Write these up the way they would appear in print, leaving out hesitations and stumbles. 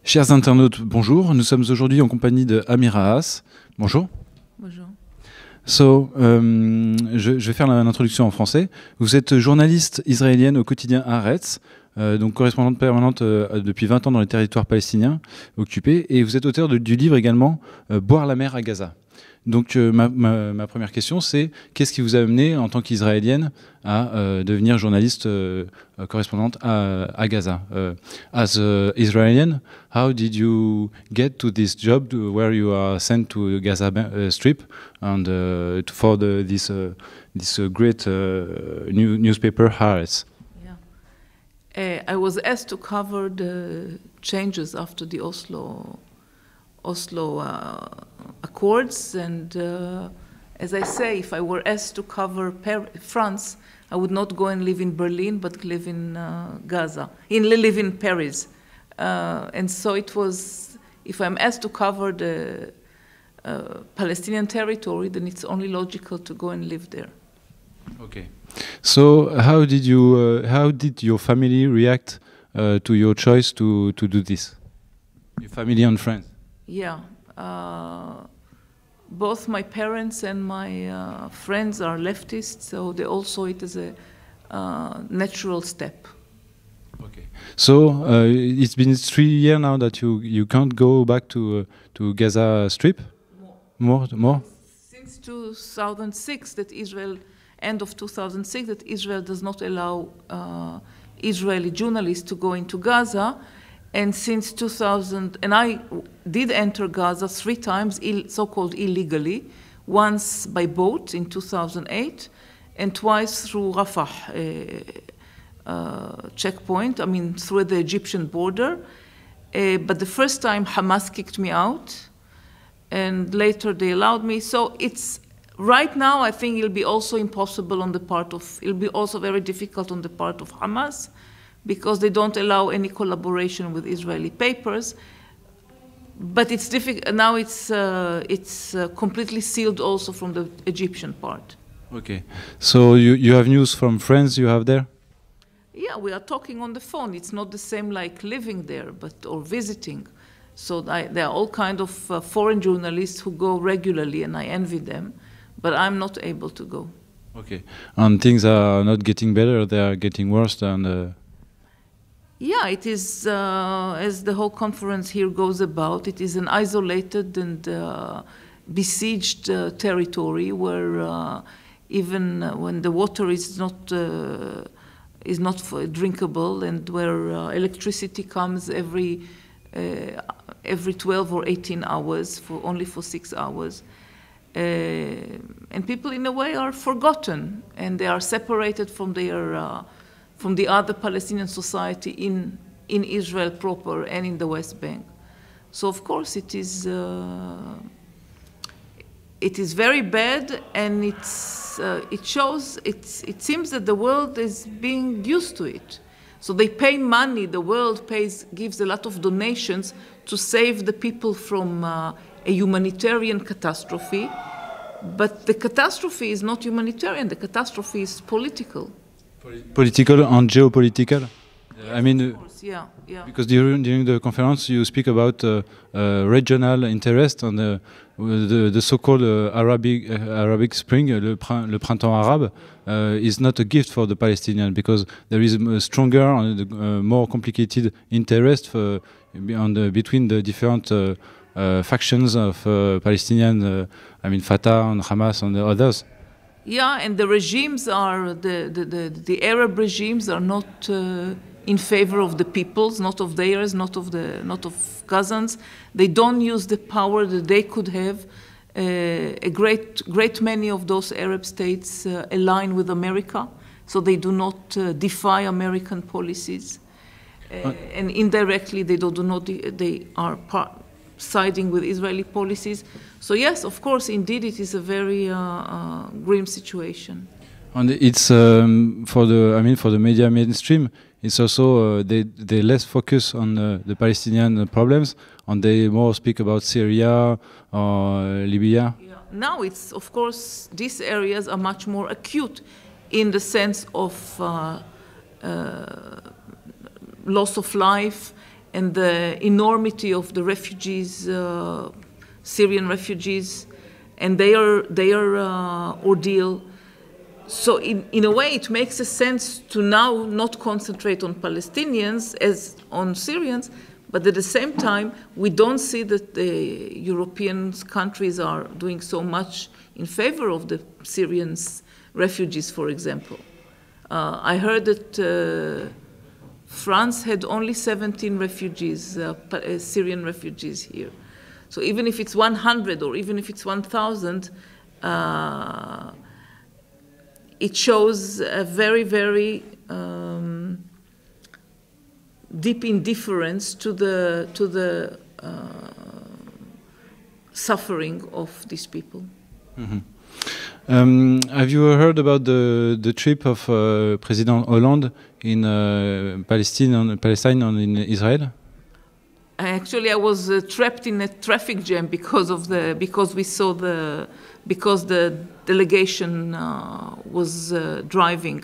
Chers internautes, bonjour. Nous sommes aujourd'hui en compagnie de Amira Haas. Bonjour. Bonjour. Je vais faire l'introduction en français. Vous êtes journaliste israélienne au quotidien Haaretz, donc correspondante permanente depuis 20 ans dans les territoires palestiniens occupés, et vous êtes auteur du livre également Boire la mer à Gaza. Donc ma première question, c'est qu'est-ce qui vous a amené en tant qu'israélienne à devenir journaliste correspondante à Gaza? As an Israeli, how did you get to this job where you are sent to Gaza Strip and for this great newspaper Haaretz? Yeah. I was asked to cover the changes after the Oslo Accords, and as I say, if I were asked to cover France, I would not go and live in Berlin, but live in live in Paris. And so it was, if I'm asked to cover the Palestinian territory, then it's only logical to go and live there. Okay. So how did your family react to your choice to do this? Your family and friends? Yeah, both my parents and my friends are leftists, so they all saw it as a natural step. Okay. So it's been 3 years now that you can't go back to Gaza Strip? More? Since 2006, end of 2006, that Israel does not allow Israeli journalists to go into Gaza. And since 2000, and I did enter Gaza 3 times, so-called illegally, once by boat in 2008, and twice through Rafah checkpoint, through the Egyptian border. But the first time Hamas kicked me out, and later they allowed me. So it's, right now I think it'll be also very difficult on the part of Hamas, because they don't allow any collaboration with Israeli papers. But it's difficult now. It's completely sealed also from the Egyptian part. Okay, so you have news from friends you have there? Yeah, we are talking on the phone. It's not the same like living there, or visiting. So there are all kind of foreign journalists who go regularly, and I envy them, but I'm not able to go. Okay, and things are not getting better; they are getting worse than. Yeah, it is, as the whole conference here goes about, it is an isolated and besieged territory where even when the water is not drinkable, and where electricity comes every 12 or 18 hours only for 6 hours. And people in a way are forgotten, and they are separated from the other Palestinian society in Israel proper and in the West Bank. So of course it is very bad, and it seems that the world is being used to it. So they pay money, the world gives a lot of donations to save the people from a humanitarian catastrophe, but the catastrophe is not humanitarian, the catastrophe is political. Political and geopolitical? Of course, yeah. Because during the conference you speak about regional interest and the so-called Arabic Spring, le printemps arabe, is not a gift for the Palestinians, because there is a stronger and more complicated interest between the different factions of Palestinian, Fatah and Hamas and the others. Yeah, and the regimes the Arab regimes are not in favor of the peoples, not of theirs, not of Gazans. They don't use the power that they could have. A great many of those Arab states align with America, so they do not defy American policies, and indirectly they are siding with Israeli policies. So yes, of course, indeed, it is a very grim situation. And it's for the media mainstream, it's also they less focus on the Palestinian problems, and they more speak about Syria or Libya. Yeah. Now it's, of course, these areas are much more acute in the sense of loss of life and the enormity of the refugees, Syrian refugees, and their ordeal. So in a way, it makes a sense to now not concentrate on Palestinians as on Syrians, but at the same time, we don't see that the European countries are doing so much in favor of the Syrian refugees, for example. I heard that France had only 17 refugees, Syrian refugees here. So even if it's 100 or even if it's 1,000, it shows a very, very deep indifference to the suffering of these people. Mm-hmm. Have you heard about the trip of President Hollande in Palestine and in Israel? Actually, I was trapped in a traffic jam because the delegation was driving.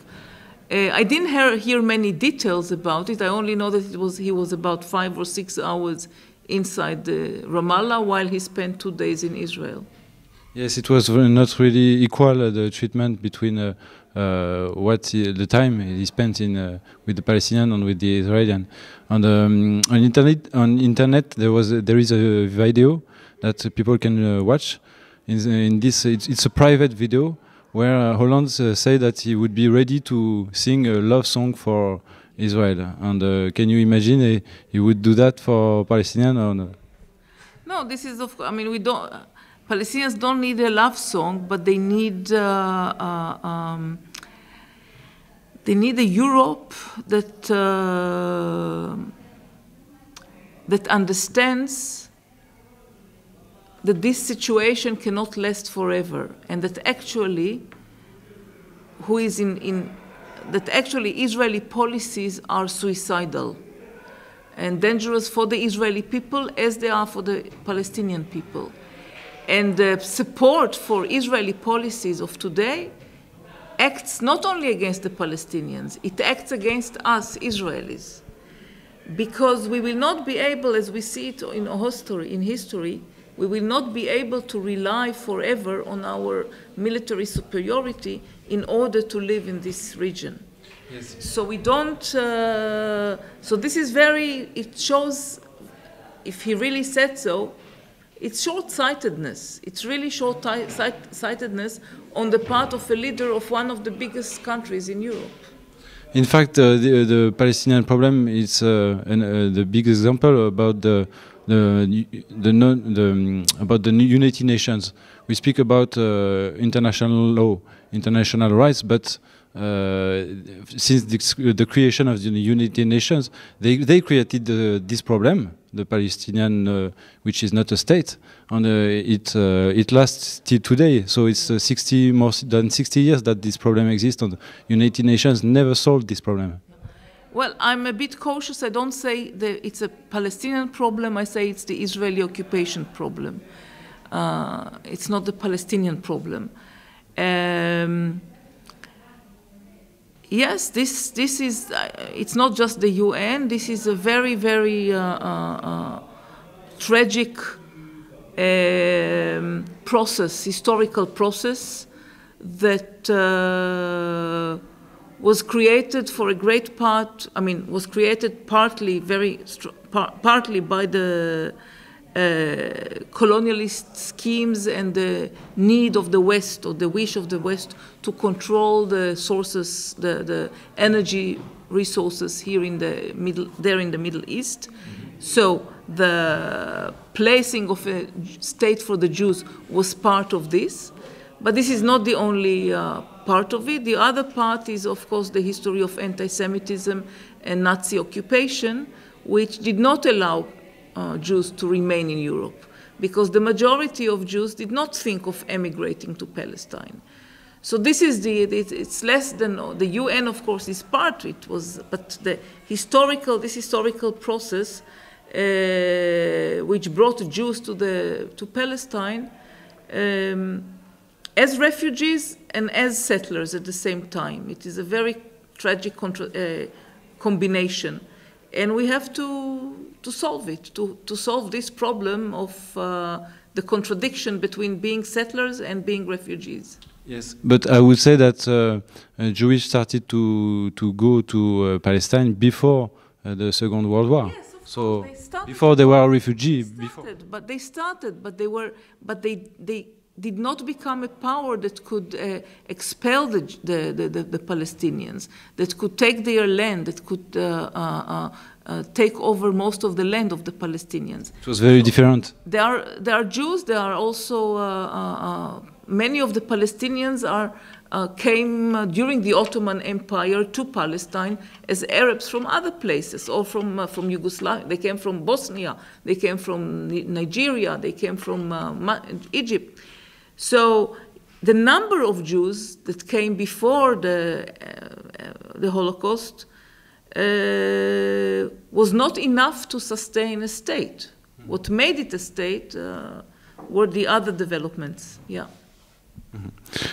I didn't hear many details about it. I only know that he was about 5 or 6 hours inside Ramallah while he spent 2 days in Israel. Yes, it was not really equal the treatment between the time he spent with the Palestinian and with the Israelian. And on internet there is a video that people can watch. In this, it's a private video where Hollande said that he would be ready to sing a love song for Israel. And can you imagine he would do that for Palestinian or no? No, this is we don't. Palestinians don't need a love song, but they need a Europe that understands that this situation cannot last forever, and that actually, Israeli policies are suicidal and dangerous for the Israeli people as they are for the Palestinian people. And the support for Israeli policies of today acts not only against the Palestinians, it acts against us Israelis. Because we will not be able, as we see it in history, we will not be able to rely forever on our military superiority in order to live in this region. Yes. So we don't, so this is it shows, if he really said so, it's short-sightedness. It's really short-sightedness on the part of a leader of one of the biggest countries in Europe. In fact, the Palestinian problem is the big example about the United Nations. We speak about international law, international rights, but since the creation of the United Nations, they created this problem, the Palestinian, which is not a state, and it lasts till today. So it's more than 60 years that this problem exists, and the United Nations never solved this problem. Well, I'm a bit cautious. I don't say that it's a Palestinian problem. I say it's the Israeli occupation problem. It's not the Palestinian problem. Yes, this is. It's not just the UN. This is a very, very tragic process, historical process that was created for a great part. Was created partly by the colonialist schemes and the need of the West, or the wish of the West, to control the sources, the energy resources here in the Middle East. So the placing of a state for the Jews was part of this, but this is not the only part of it. The other part is, of course, the history of anti-Semitism and Nazi occupation, which did not allow Jews to remain in Europe, because the majority of Jews did not think of emigrating to Palestine. So this is it's less than the UN, of course, is part. It was, but this historical process, which brought Jews to Palestine as refugees and as settlers at the same time. It is a very tragic combination, and we have to solve it. To solve this problem of the contradiction between being settlers and being refugees. Yes, but I would say that Jewish started to go to Palestine before the Second World War. Yes, of so course, before they were a refugee. But they did not become a power that could expel the Palestinians, that could take their land, that could take over most of the land of the Palestinians. It was very different. There are Jews. There are also many of the Palestinians came during the Ottoman Empire to Palestine as Arabs from other places, or from Yugoslavia. They came from Bosnia. They came from Nigeria. They came from Egypt. So the number of Jews that came before the Holocaust was not enough to sustain a state. What made it a state were the other developments. Yeah.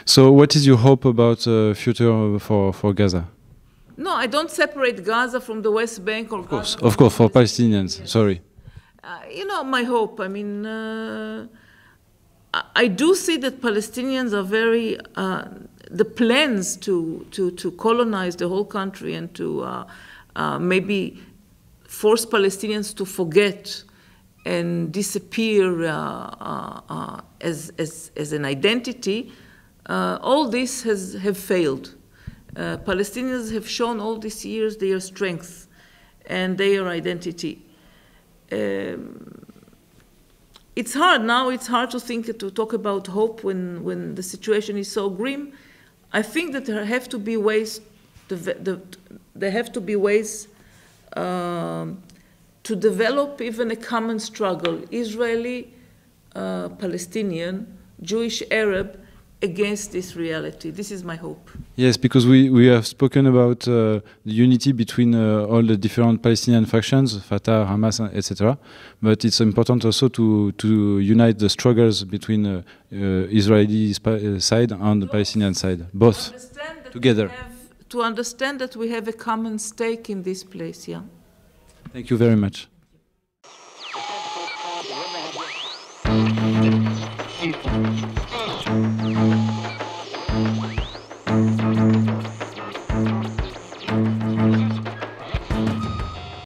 So what is your hope about the future for Gaza? No, I don't separate Gaza from the West Bank or Gaza. Of course, for Palestinians. Yes. Sorry. My hope. I mean, I do see that Palestinians are very the plans to colonize the whole country and to maybe force Palestinians to forget and disappear as an identity. All this have failed. Palestinians have shown all these years their strength and their identity. It's hard now. It's hard to talk about hope when the situation is so grim. I think that there have to be ways. There have to be ways to develop even a common struggle, Israeli, Palestinian, Jewish, Arab, against this reality. This is my hope. Yes, because we have spoken about the unity between all the different Palestinian factions, Fatah, Hamas, etc. But it's important also to unite the struggles between Israeli side and the Palestinian side, both together. To understand that we have a common stake in this place, yeah. Thank you very much. Thank you.